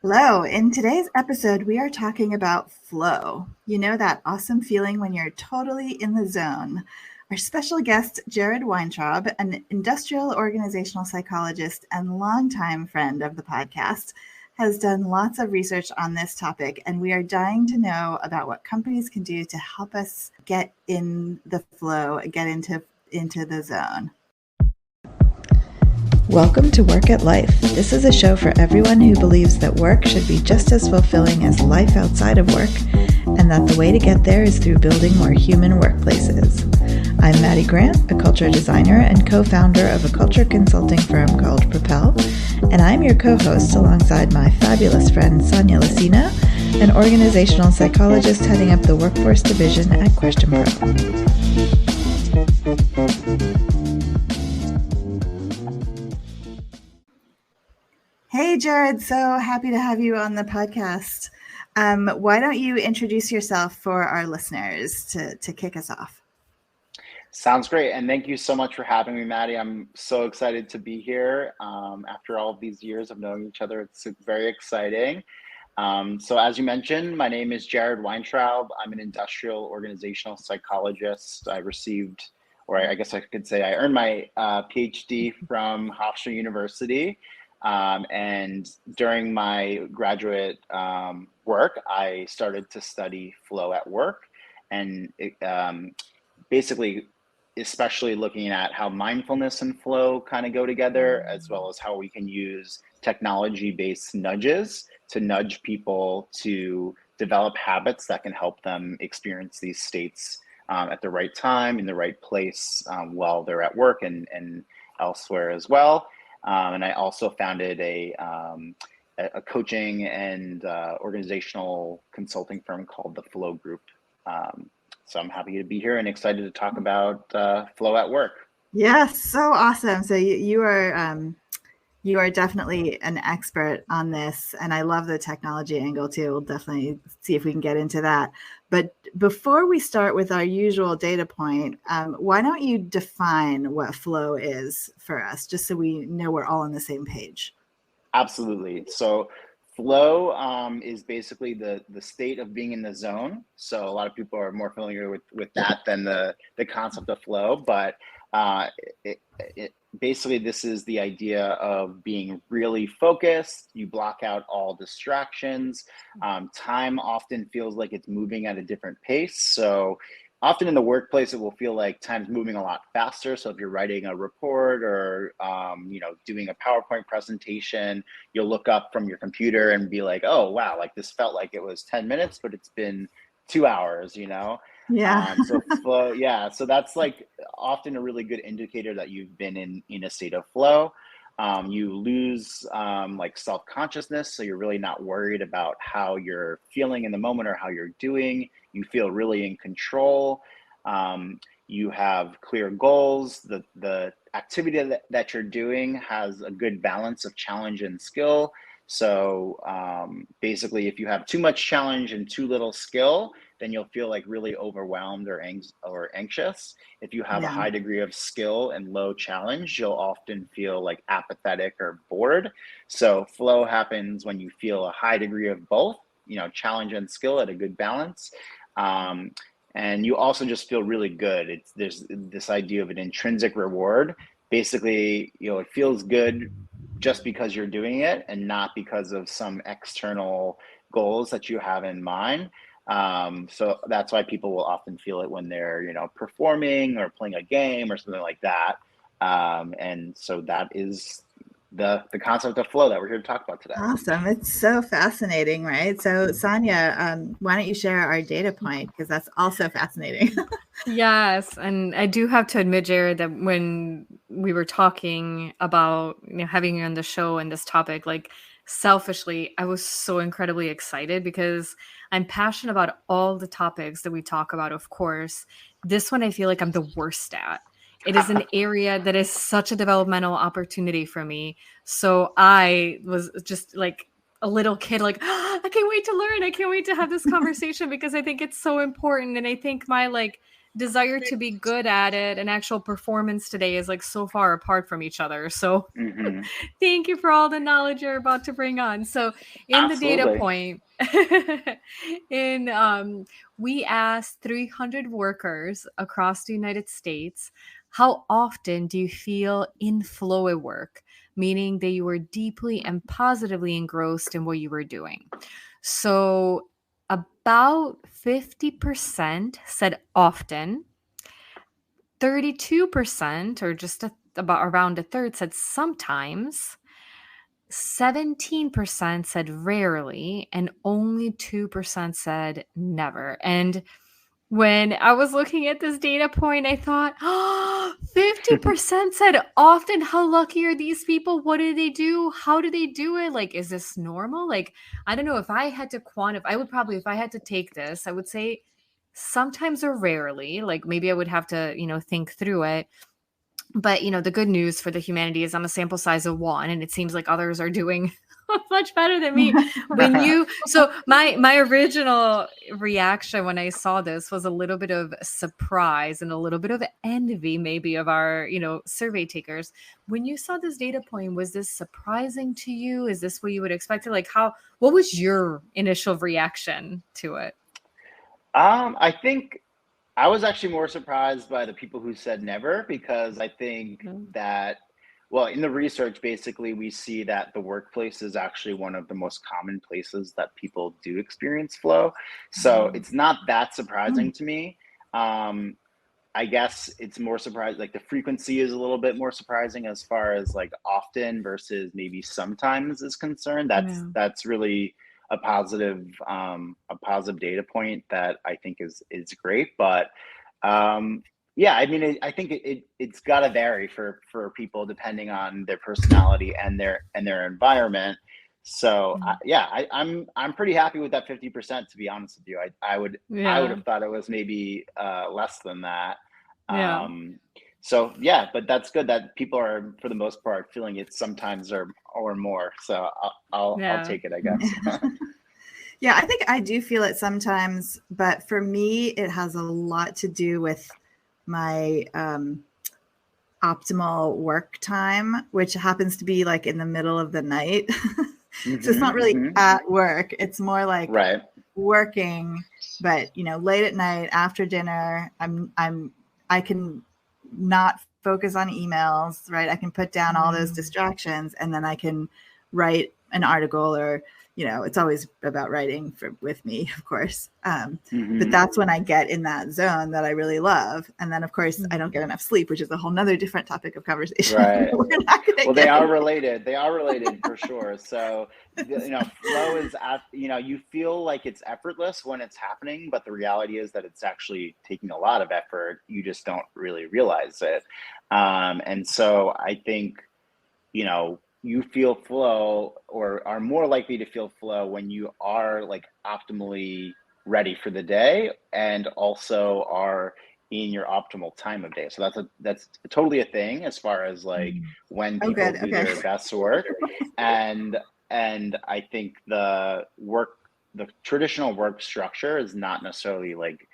Hello. In today's episode, we are talking about flow. You know, that awesome feeling when you're totally in the zone. Our special guest, Jared Weintraub, an industrial organizational psychologist and longtime friend of the podcast, has done lots of research on this topic, and we are dying to know about what companies can do to help us get in the flow, get into the zone. Welcome to Work at Life. This is a show for everyone who believes that work should be just as fulfilling as life outside of work, and that the way to get there is through building more human workplaces. I'm Maddie Grant, a culture designer and co-founder of a culture consulting firm called Propel, and I'm your co-host alongside my fabulous friend Sonia Lucina, an organizational psychologist heading up the workforce division at Question Pro. Hey, Jared. So happy to have you on the podcast. Why don't you introduce yourself for our listeners to kick us off? Sounds great. And thank you so much for having me, Maddie. I'm so excited to be here. After all of these years of knowing each other, it's very exciting. So as you mentioned, my name is Jared Weintraub. I'm an industrial organizational psychologist. I received, or I guess I could say I earned my PhD from Hofstra University. And during my graduate work, I started to study flow at work, and basically, especially looking at how mindfulness and flow kind of go together, as well as how we can use technology-based nudges to nudge people to develop habits that can help them experience these states at the right time, in the right place, while they're at work and elsewhere as well. And I also founded a coaching and organizational consulting firm called the Flow Group. So I'm happy to be here and excited to talk about flow at work. Yes, so awesome. So you are definitely an expert on this, and I love the technology angle too. We'll definitely see if we can get into that. But before we start with our usual data point, why don't you define what flow is for us, just so we know we're all on the same page? Absolutely. So flow is basically the state of being in the zone. So a lot of people are more familiar with that than the concept of flow. But basically, this is the idea of being really focused. You block out all distractions. Time often feels like it's moving at a different pace. So often in the workplace, it will feel like time's moving a lot faster. So if you're writing a report or doing a PowerPoint presentation, you'll look up from your computer and be like, oh, wow, like this felt like it was 10 minutes, but it's been 2 hours, Yeah. So flow, yeah. So that's like often a really good indicator that you've been in a state of flow. You lose like self-consciousness, so you're really not worried about how you're feeling in the moment or how you're doing. You feel really in control. You have clear goals. The activity that you're doing has a good balance of challenge and skill. So basically, if you have too much challenge and too little skill, then you'll feel like really overwhelmed or anxious. If you have a high degree of skill and low challenge, you'll often feel like apathetic or bored. So flow happens when you feel a high degree of both, challenge and skill at a good balance. And you also just feel really good. There's this idea of an intrinsic reward. Basically, it feels good just because you're doing it and not because of some external goals that you have in mind. So that's why people will often feel it when they're, performing or playing a game or something like that. And so that is the concept of flow that we're here to talk about today. Awesome. It's so fascinating, right? So Sonia, why don't you share our data point? Because that's also fascinating. Yes. And I do have to admit, Jared, that when we were talking about having you on the show and this topic, like selfishly, I was so incredibly excited because I'm passionate about all the topics that we talk about, of course. This one I feel like I'm the worst at. It is an area that is such a developmental opportunity for me. So I was just like a little kid, like, I can't wait to learn. I can't wait to have this conversation because I think it's so important. And I think my desire to be good at it and actual performance today is like so far apart from each other. So thank you for all the knowledge you're about to bring on. So in the data point, we asked 300 workers across the United States, how often do you feel in flow at work? Meaning that you were deeply and positively engrossed in what you were doing. So about 50% said often, 32%, or just about around a third, said sometimes, 17% said rarely, and only 2% said never. And when I was looking at this data point, I thought, 50% said often. How lucky are these people? What do they do? How do they do it? Like, is this normal? Like, I don't know. If I had to quantify, I would probably, if I had to take this, I would say sometimes or rarely. Like, maybe I would have to, think through it. But, the good news for the humanity is I'm a sample size of 1, and it seems like others are doing much better than me. So my original reaction when I saw this was a little bit of surprise and a little bit of envy, maybe, of our, survey takers. When you saw this data point, was this surprising to you? Is this what you would expect? Like, what was your initial reaction to it? I think I was actually more surprised by the people who said never, because I think that, well, in the research, basically, we see that the workplace is actually one of the most common places that people do experience flow. So it's not that surprising to me. I guess it's more surprising, like the frequency is a little bit more surprising as far as like often versus maybe sometimes is concerned. That's really a positive data point that I think is great. But yeah, I mean, I think it's got to vary for people depending on their personality and their environment. So I'm pretty happy with that 50%, to be honest with you. I would have thought it was maybe less than that. So yeah, but that's good that people are, for the most part, feeling it sometimes or more. So I'll take it, I guess. Yeah, I think I do feel it sometimes, but for me, it has a lot to do with my optimal work time, which happens to be like in the middle of the night. So it's not really at work. It's more like working, but late at night after dinner, I can not focus on emails, right? I can put down all those distractions, and then I can write an article, or it's always about writing with me, of course. But that's when I get in that zone that I really love. And then, of course, I don't get enough sleep, which is a whole nother different topic of conversation. Right. Well, they are related. They are related for sure. So, flow is, you feel like it's effortless when it's happening, but the reality is that it's actually taking a lot of effort. You just don't really realize it. And so I think, you feel flow, or are more likely to feel flow when you are like optimally ready for the day, and also are in your optimal time of day. So that's totally a thing as far as like when people do their best work. And I think the traditional work structure is not necessarily like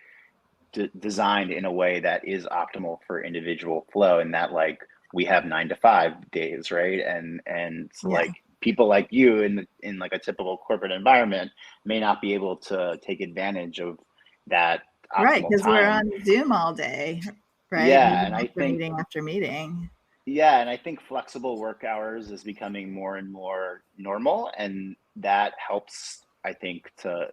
designed in a way that is optimal for individual flow, and that like we have 9 to 5 days, right? And like people like you in like a typical corporate environment may not be able to take advantage of that optimal right, because we're on Zoom all day, right? Yeah, and I think meeting after meeting. Yeah, and I think flexible work hours is becoming more and more normal, and that helps, I think, to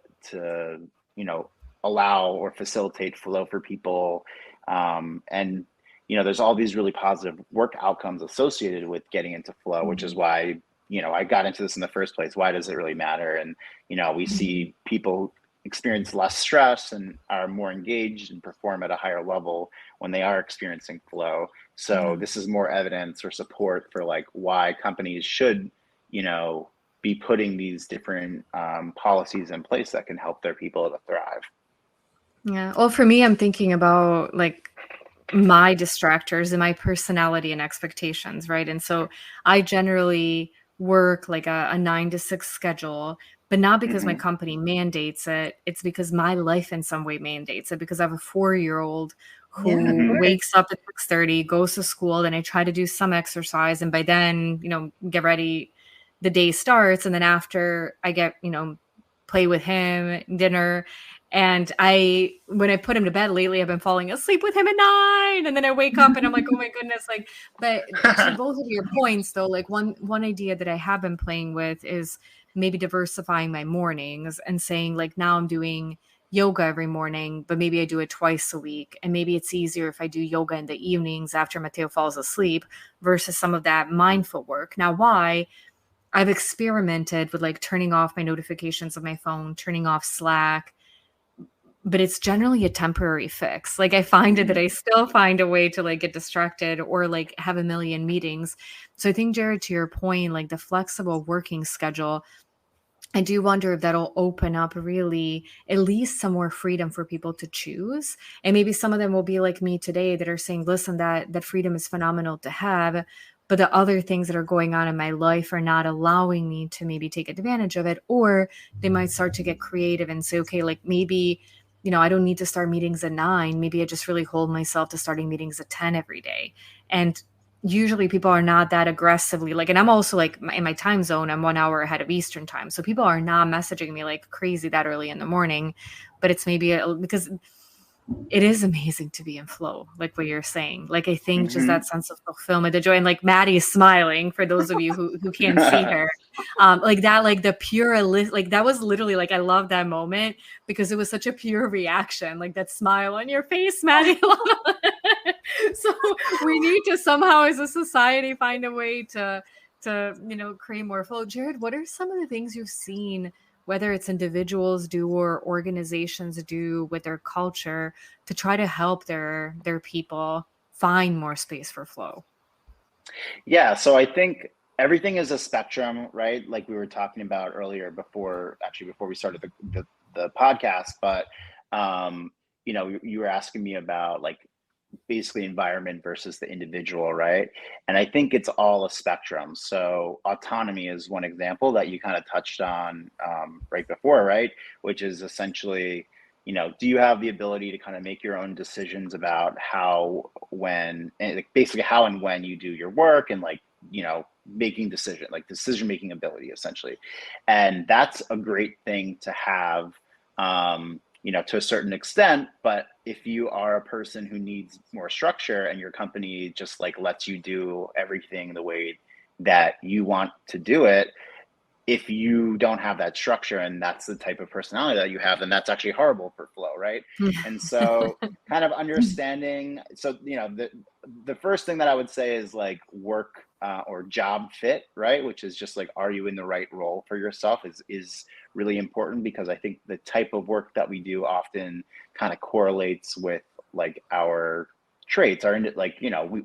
allow or facilitate flow for people. And there's all these really positive work outcomes associated with getting into flow, which is why, I got into this in the first place. Why does it really matter? And, we see people experience less stress and are more engaged and perform at a higher level when they are experiencing flow. So this is more evidence or support for like why companies should, be putting these different policies in place that can help their people to thrive. Yeah. Well, for me, I'm thinking about like my distractors and my personality and expectations, right? And so I generally work like a 9 to 6 schedule, but not because my company mandates it. It's because my life in some way mandates it, because I have a 4-year-old who wakes up at 6:30, goes to school, then I try to do some exercise. And by then, get ready, the day starts. And then after I get, play with him, dinner. And when I put him to bed lately, I've been falling asleep with him at 9. And then I wake up and I'm like, oh my goodness. But to both of your points though, one idea that I have been playing with is maybe diversifying my mornings and saying now I'm doing yoga every morning, but maybe I do it twice a week. And maybe it's easier if I do yoga in the evenings after Mateo falls asleep versus some of that mindful work. Now, why? I've experimented with turning off my notifications of my phone, turning off Slack, but it's generally a temporary fix. I find it that I still find a way to get distracted or have a million meetings. So I think, Jared, to your point, the flexible working schedule, I do wonder if that'll open up really at least some more freedom for people to choose. And maybe some of them will be like me today that are saying, listen, that freedom is phenomenal to have, but the other things that are going on in my life are not allowing me to maybe take advantage of it. Or they might start to get creative and say, okay, maybe, I don't need to start meetings at 9. Maybe I just really hold myself to starting meetings at 10 every day. And usually people are not that aggressively and I'm also in my time zone, I'm 1 hour ahead of Eastern time. So people are not messaging me like crazy that early in the morning, but it's maybe because it is amazing to be in flow, like what you're saying. I think just that sense of fulfillment, the joy, and Maddie is smiling for those of you who can't see her. The pure, that was literally I love that moment because it was such a pure reaction, that smile on your face, Maddie. So we need to somehow as a society find a way to create more flow. Jared, what are some of the things you've seen, whether it's individuals do or organizations do with their culture to try to help their people find more space for flow? Yeah, so I think everything is a spectrum, right? Like we were talking about earlier before we started the podcast, but you were asking me about basically environment versus the individual, right? And I think it's all a spectrum. So autonomy is one example that you kind of touched on right before, right? Which is essentially, do you have the ability to kind of make your own decisions about how, when, and basically how and when you do your work and making decision making ability essentially. And that's a great thing to have, to a certain extent. But if you are a person who needs more structure and your company just lets you do everything the way that you want to do it, if you don't have that structure and that's the type of personality that you have, then that's actually horrible for flow, right? And so kind of understanding, so the first thing that I would say is work or job fit, right? Which is just are you in the right role for yourself is really important, because I think the type of work that we do often kind of correlates with our traits are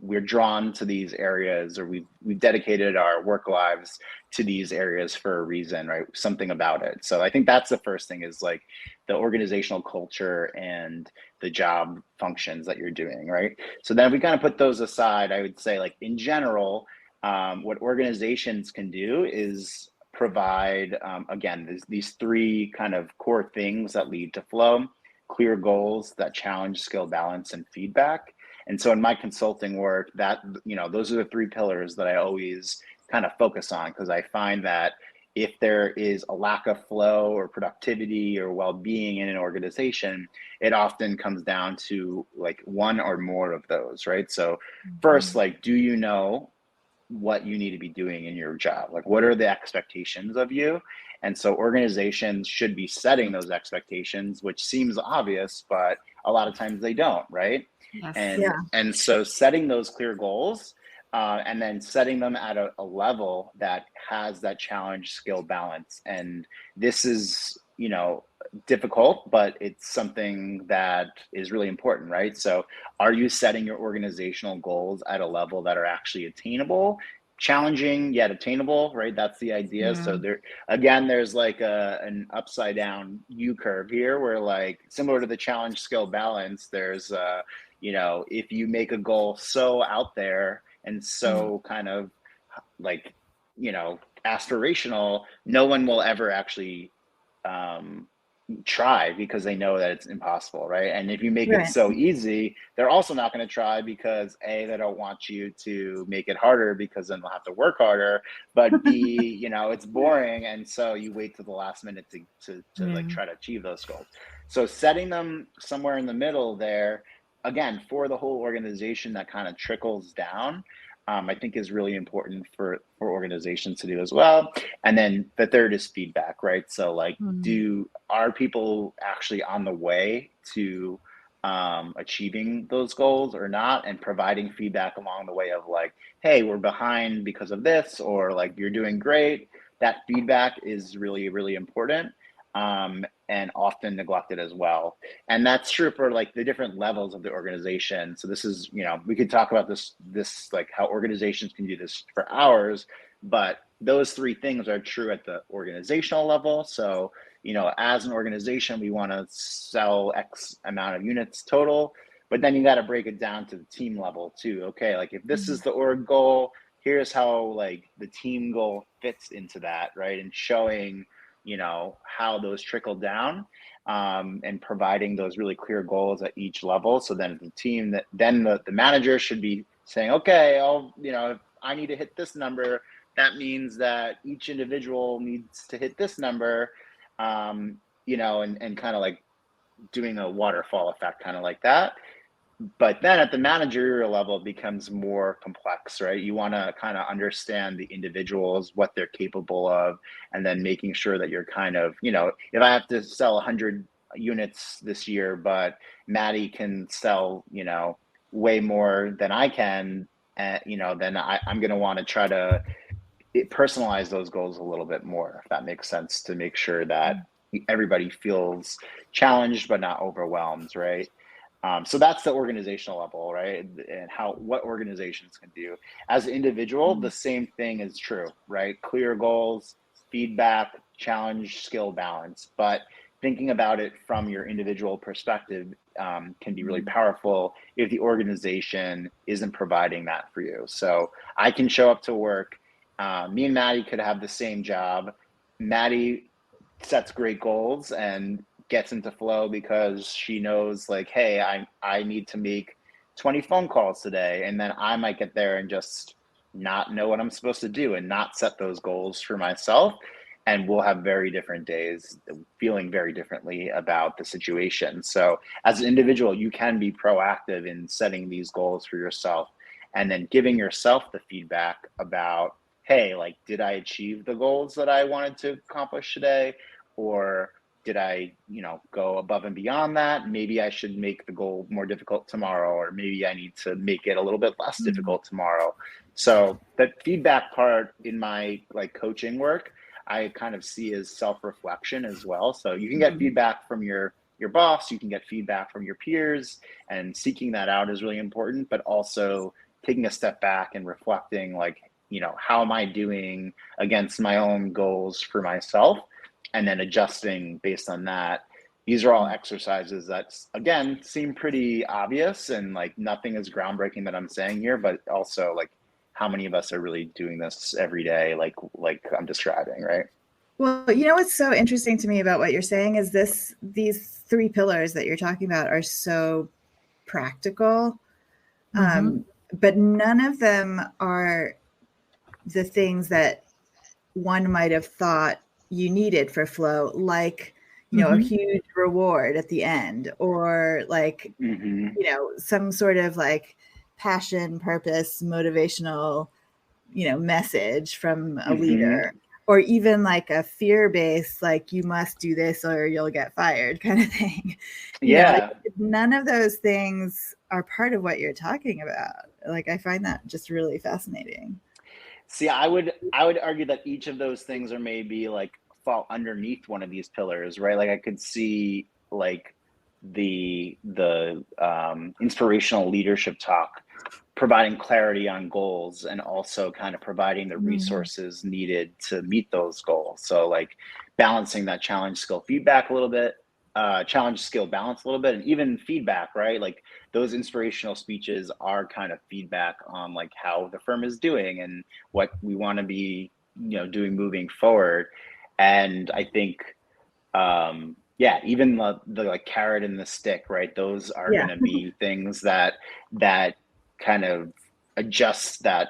we're drawn to these areas, or we've dedicated our work lives to these areas for a reason, right? Something about it. So I think that's the first thing is the organizational culture and the job functions that you're doing, right? So then if we kind of put those aside, I would say in general, what organizations can do is provide, again, these 3 kind of core things that lead to flow: clear goals that challenge skill balance and feedback. And so in my consulting work, that, those are the 3 pillars that I always kind of focus on, because I find that if there is a lack of flow or productivity or well-being in an organization, it often comes down to one or more of those, right? So first, do you know what you need to be doing in your job? What are the expectations of you? And so organizations should be setting those expectations, which seems obvious, but a lot of times they don't, right? Yes. And so setting those clear goals, and then setting them at a level that has that challenge skill balance. And this is, difficult, but it's something that is really important, right? So are you setting your organizational goals at a level that are actually attainable, challenging yet attainable, right? That's the idea. Yeah. So there's an upside down U curve here, where similar to the challenge skill balance, there's if you make a goal so out there and so kind of aspirational, no one will ever actually try because they know that it's impossible, right? And if you make it so easy, they're also not going to try because A, they don't want you to make it harder because then they'll have to work harder. But B, it's boring, and so you wait till the last minute to like try to achieve those goals. So setting them somewhere in the middle there, again, for the whole organization, that kind of trickles down. I think is really important for organizations to do as well. And then the third is feedback, right? So like, are people actually on the way to achieving those goals or not? And providing feedback along the way of like, hey, we're behind because of this, or like, you're doing great. That feedback is really, really important. And often neglected as well. And that's true for like the different levels of the organization. So this is, we could talk about this like how organizations can do this for hours, but those three things are true at the organizational level. So, as an organization, we want to sell X amount of units total, but then you got to break it down to the team level too. Okay, like if this is the org goal, here's how like the team goal fits into that, right? And showing how those trickle down, and providing those really clear goals at each level. So then the team the manager should be saying, okay, if I need to hit this number, that means that each individual needs to hit this number, and kind of like doing a waterfall effect, kind of like that. But then at the managerial level, it becomes more complex, right? You want to kind of understand the individuals, what they're capable of, and then making sure that you're kind of, if I have to sell 100 units this year, but Maddie can sell, way more than I can, then I'm going to want to try to personalize those goals a little bit more, if that makes sense, to make sure that everybody feels challenged but not overwhelmed, right? So that's the organizational level, right? And what organizations can do. As an individual, the same thing is true, right? Clear goals, feedback, challenge, skill, balance. But thinking about it from your individual perspective can be really powerful if the organization isn't providing that for you. So I can show up to work. Me and Maddie could have the same job. Maddie sets great goals and gets into flow because she knows like, hey, I need to make 20 phone calls today. And then I might get there and just not know what I'm supposed to do and not set those goals for myself. And we'll have very different days, feeling very differently about the situation. So as an individual, you can be proactive in setting these goals for yourself and then giving yourself the feedback about, hey, like, did I achieve the goals that I wanted to accomplish today? Or did I, go above and beyond that? Maybe I should make the goal more difficult tomorrow, or maybe I need to make it a little bit less difficult tomorrow. So that feedback part in my like coaching work, I kind of see as self-reflection as well. So you can get feedback from your boss, you can get feedback from your peers, and seeking that out is really important, but also taking a step back and reflecting like, how am I doing against my own goals for myself? And then adjusting based on that. These are all exercises that, again, seem pretty obvious and like nothing is groundbreaking that I'm saying here, but also like how many of us are really doing this every day, like I'm describing, right? Well, what's so interesting to me about what you're saying is these three pillars that you're talking about are so practical, but none of them are the things that one might have thought you needed for flow, like, a huge reward at the end, or like, some sort of like passion, purpose, motivational, message from a leader, or even like a fear-based, like you must do this or you'll get fired kind of thing. Like, none of those things are part of what you're talking about. Like, I find that just really fascinating. See, I would argue that each of those things are maybe like fall underneath one of these pillars, right? Like I could see like the inspirational leadership talk providing clarity on goals and also kind of providing the resources needed to meet those goals. So like balancing that challenge skill feedback a little bit, challenge skill balance a little bit, and even feedback, right? Like those inspirational speeches are kind of feedback on like how the firm is doing and what we want to be doing moving forward. And I think, even the like carrot and the stick, right? Those are going to be things that kind of adjust that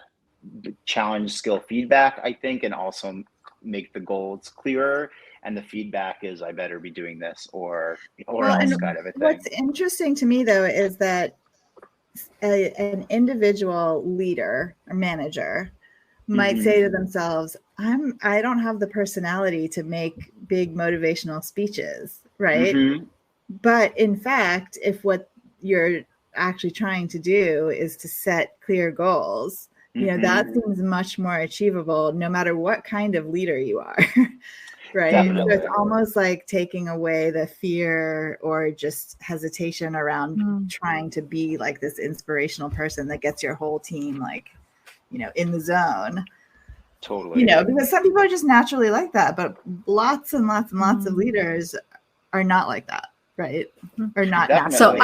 challenge skill feedback, I think, and also make the goals clearer. And the feedback is, I better be doing this or else, kind of a thing. What's interesting to me, though, is that an individual leader or manager might say to themselves, I don't have the personality to make big motivational speeches, right? But in fact, if what you're actually trying to do is to set clear goals, that seems much more achievable no matter what kind of leader you are. Right. Definitely. So it's almost like taking away the fear or just hesitation around trying to be like this inspirational person that gets your whole team like, in the zone. Totally. Because some people are just naturally like that, but lots and lots and lots of leaders are not like that, right? Or not naturally. So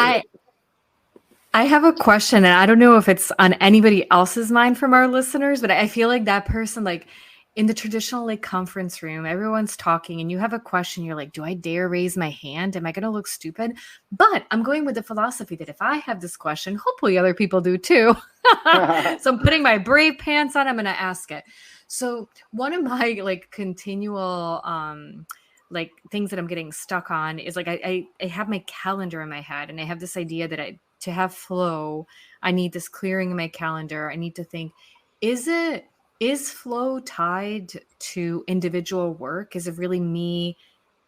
I have a question, and I don't know if it's on anybody else's mind from our listeners, but I feel like that person, like, in the traditional like conference room, everyone's talking and you have a question. You're like, do I dare raise my hand? Am I going to look stupid? But I'm going with the philosophy that if I have this question, hopefully other people do too. So I'm putting my brave pants on. I'm going to ask it. So one of my like continual like things that I'm getting stuck on is like I have my calendar in my head, and I have this idea that to have flow, I need this clearing in my calendar. I need to think, is flow tied to individual work? Is it really me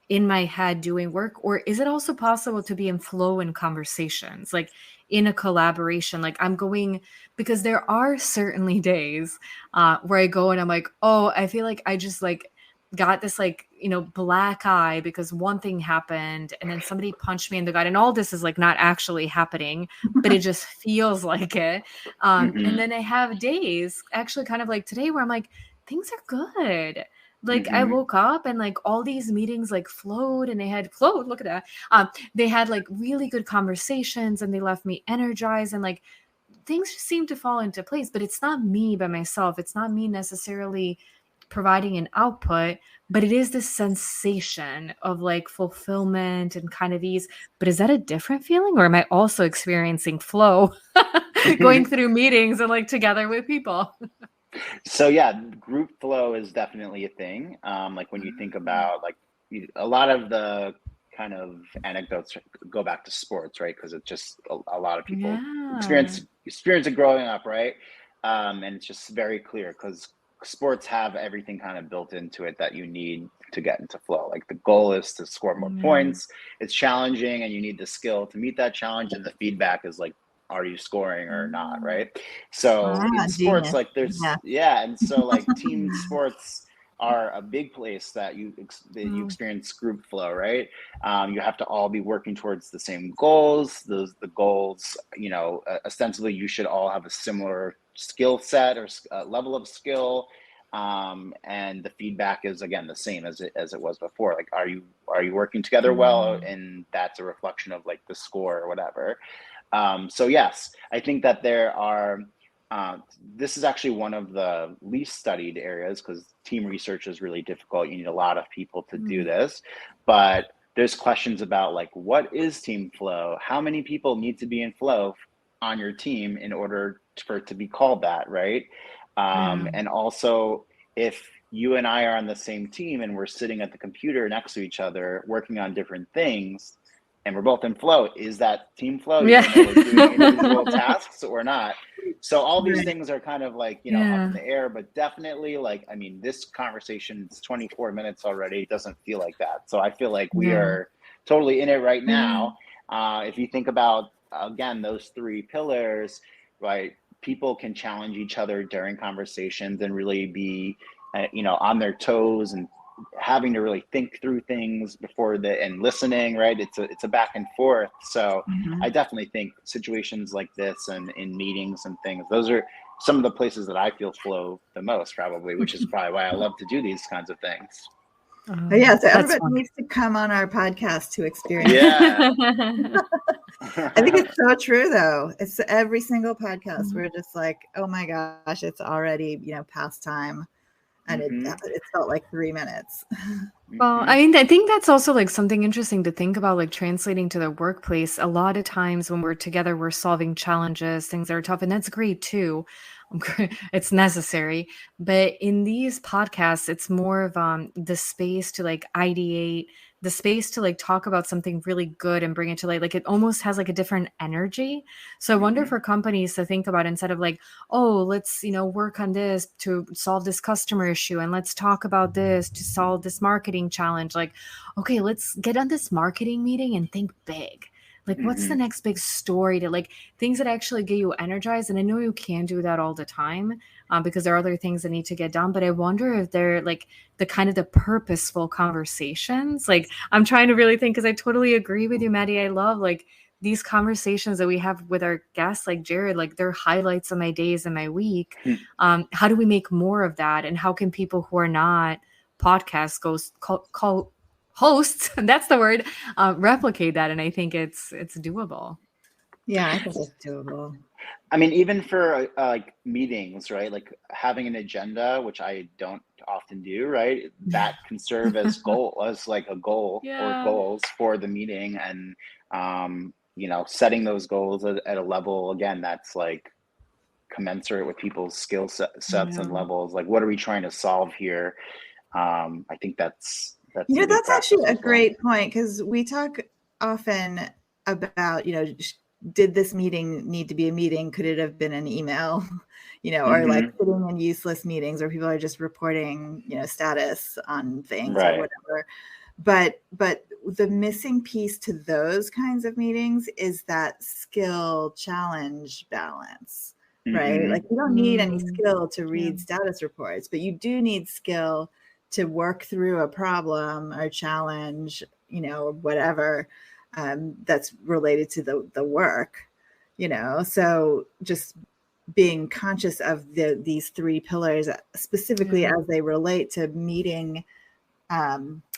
in my head doing work? Or is it also possible to be in flow in conversations, like in a collaboration? Like I'm going, because there are certainly days where I go and I'm like, oh, I feel like I just like got this like, black eye because one thing happened and then somebody punched me in the gut, and all this is like not actually happening, but it just feels like it. And then I have days actually kind of like today where I'm like, things are good. Like I woke up and like all these meetings like flowed and look at that. They had like really good conversations and they left me energized, and like things just seem to fall into place. But it's not me by myself. It's not me necessarily providing an output, but it is this sensation of like fulfillment and kind of ease. But is that a different feeling, or am I also experiencing flow going through meetings and like together with people? So yeah, group flow is definitely a thing. Like when you think about like a lot of the kind of anecdotes go back to sports, right? Because it's just a lot of people experience it growing up, right? And it's just very clear because sports have everything kind of built into it that you need to get into flow. Like the goal is to score more points. It's challenging and you need the skill to meet that challenge. And the feedback is like, are you scoring or not? Right. So in sports, like there's, and so like team sports are a big place that you experience group flow, right? You have to all be working towards the same goals. The goals, ostensibly you should all have a similar skill set or level of skill, and the feedback is again the same as it was before. Like, are you working together well? And that's a reflection of like the score or whatever. So yes, I think that there are. This is actually one of the least studied areas because team research is really difficult. You need a lot of people to do this, but there's questions about like, what is team flow? How many people need to be in flow on your team in order for it to be called that, right? And also, if you and I are on the same team and we're sitting at the computer next to each other working on different things, and we're both in flow, is that team flow? Even though we're doing individual tasks or not? So all these things are kind of like, up in the air, but definitely like, I mean, this conversation is 24 minutes already. It doesn't feel like that. So I feel like we are totally in it right now. If you think about, again, those three pillars, right? People can challenge each other during conversations and really be, on their toes and having to really think through things before and listening, right? It's a back and forth. So I definitely think situations like this and in meetings and things, those are some of the places that I feel flow the most probably, which is probably why I love to do these kinds of things. So everybody needs to come on our podcast to experience. Yeah. I think it's so true though. It's every single podcast we're just like, oh my gosh, it's already, past time and it felt like 3 minutes. Well, I mean, I think that's also like something interesting to think about, like translating to the workplace. A lot of times when we're together, we're solving challenges, things that are tough, and that's great too. It's necessary. But in these podcasts, it's more of the space to like ideate, the space to like talk about something really good and bring it to light. Like it almost has like a different energy. So I wonder for companies to think about, instead of like, oh, let's, work on this to solve this customer issue, and let's talk about this to solve this marketing challenge. Like, okay, let's get on this marketing meeting and think big. Like, what's the next big story, to like things that actually get you energized? And I know you can do that all the time because there are other things that need to get done. But I wonder if they're like the kind of the purposeful conversations. Like, I'm trying to really think, because I totally agree with you, Maddie. I love like these conversations that we have with our guests, like Jared, like they're highlights of my days and my week. How do we make more of that? And how can people who are not podcast hosts, that's the word, replicate that? And I think it's doable. Yeah, I think it's doable. I mean, even for like meetings, right? Like having an agenda, which I don't often do, right? That can serve as like a goal or goals for the meeting, and setting those goals at a level, again, that's like commensurate with people's skill sets and levels. Like, what are we trying to solve here? I think that's that's actually a great point, because we talk often about, did this meeting need to be a meeting? Could it have been an email? Or like sitting in useless meetings where people are just reporting, status on things or whatever. But the missing piece to those kinds of meetings is that skill challenge balance, right? Like, you don't need any skill to read status reports, but you do need skill to work through a problem or challenge, or whatever that's related to the work, So just being conscious of these 3 pillars, specifically as they relate to meeting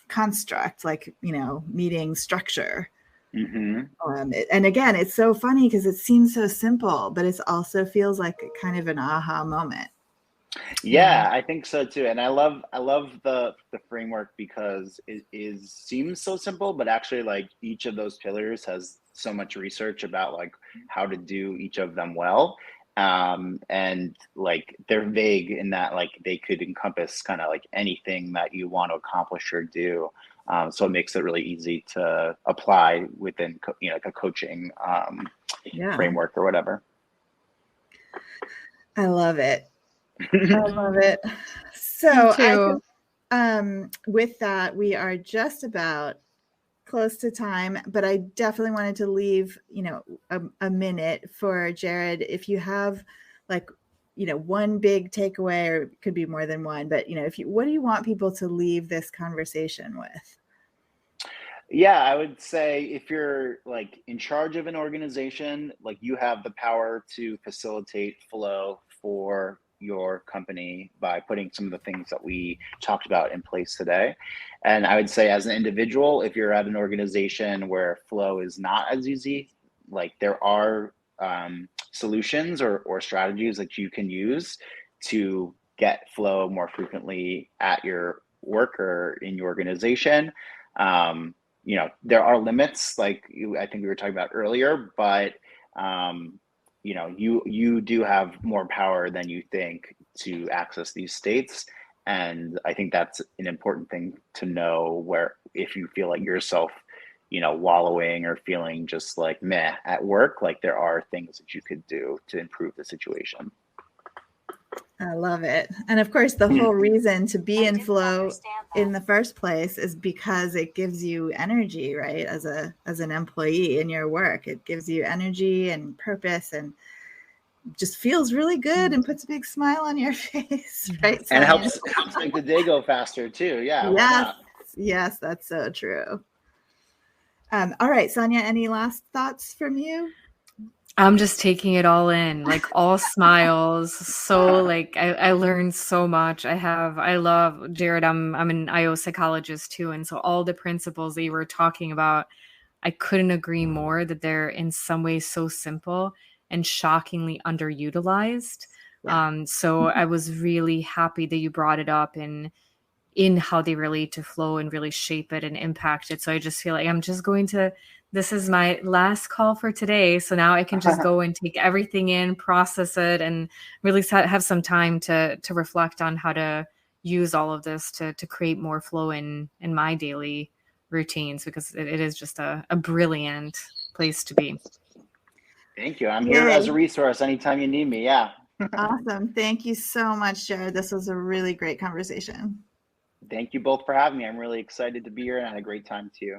construct, like, meeting structure. And again, it's so funny because it seems so simple, but it also feels like kind of an aha moment. Yeah, I think so too. And I love the framework, because it seems so simple, but actually like each of those pillars has so much research about like how to do each of them well. And like they're vague in that like they could encompass kind of like anything that you want to accomplish or do. So it makes it really easy to apply within like a coaching framework or whatever. I love it. I love it. So with that, we are just about close to time, but I definitely wanted to leave, a minute for Jared. If you have like, one big takeaway, or it could be more than one, but what do you want people to leave this conversation with? Yeah, I would say if you're like in charge of an organization, like you have the power to facilitate flow for your company by putting some of the things that we talked about in place today. And I would say as an individual, if you're at an organization where flow is not as easy, like there are solutions or strategies that you can use to get flow more frequently at your work or in your organization. There are limits, like I think we were talking about earlier, but you do have more power than you think to access these states. And I think that's an important thing to know, where if you feel like yourself, wallowing or feeling just like meh at work, like there are things that you could do to improve the situation. I love it. And of course, the whole reason to be in flow in the first place is because it gives you energy, right? As an employee in your work, it gives you energy and purpose, and just feels really good and puts a big smile on your face, right? And it helps make the day go faster too. Yeah. Yes, that's so true. All right, Sonia, any last thoughts from you? I'm just taking it all in, like all smiles. So like I learned so much. I love Jared. I'm an IO psychologist too. And so all the principles that you were talking about, I couldn't agree more that they're in some ways so simple and shockingly underutilized. So I was really happy that you brought it up in how they relate to flow and really shape it and impact it. So I just feel like this is my last call for today. So now I can just go and take everything in, process it, and really have some time to reflect on how to use all of this to create more flow in my daily routines, because it is just a brilliant place to be. Thank you. I'm here as a resource anytime you need me. Yeah. Awesome. Thank you so much, Jared. This was a really great conversation. Thank you both for having me. I'm really excited to be here and I had a great time too.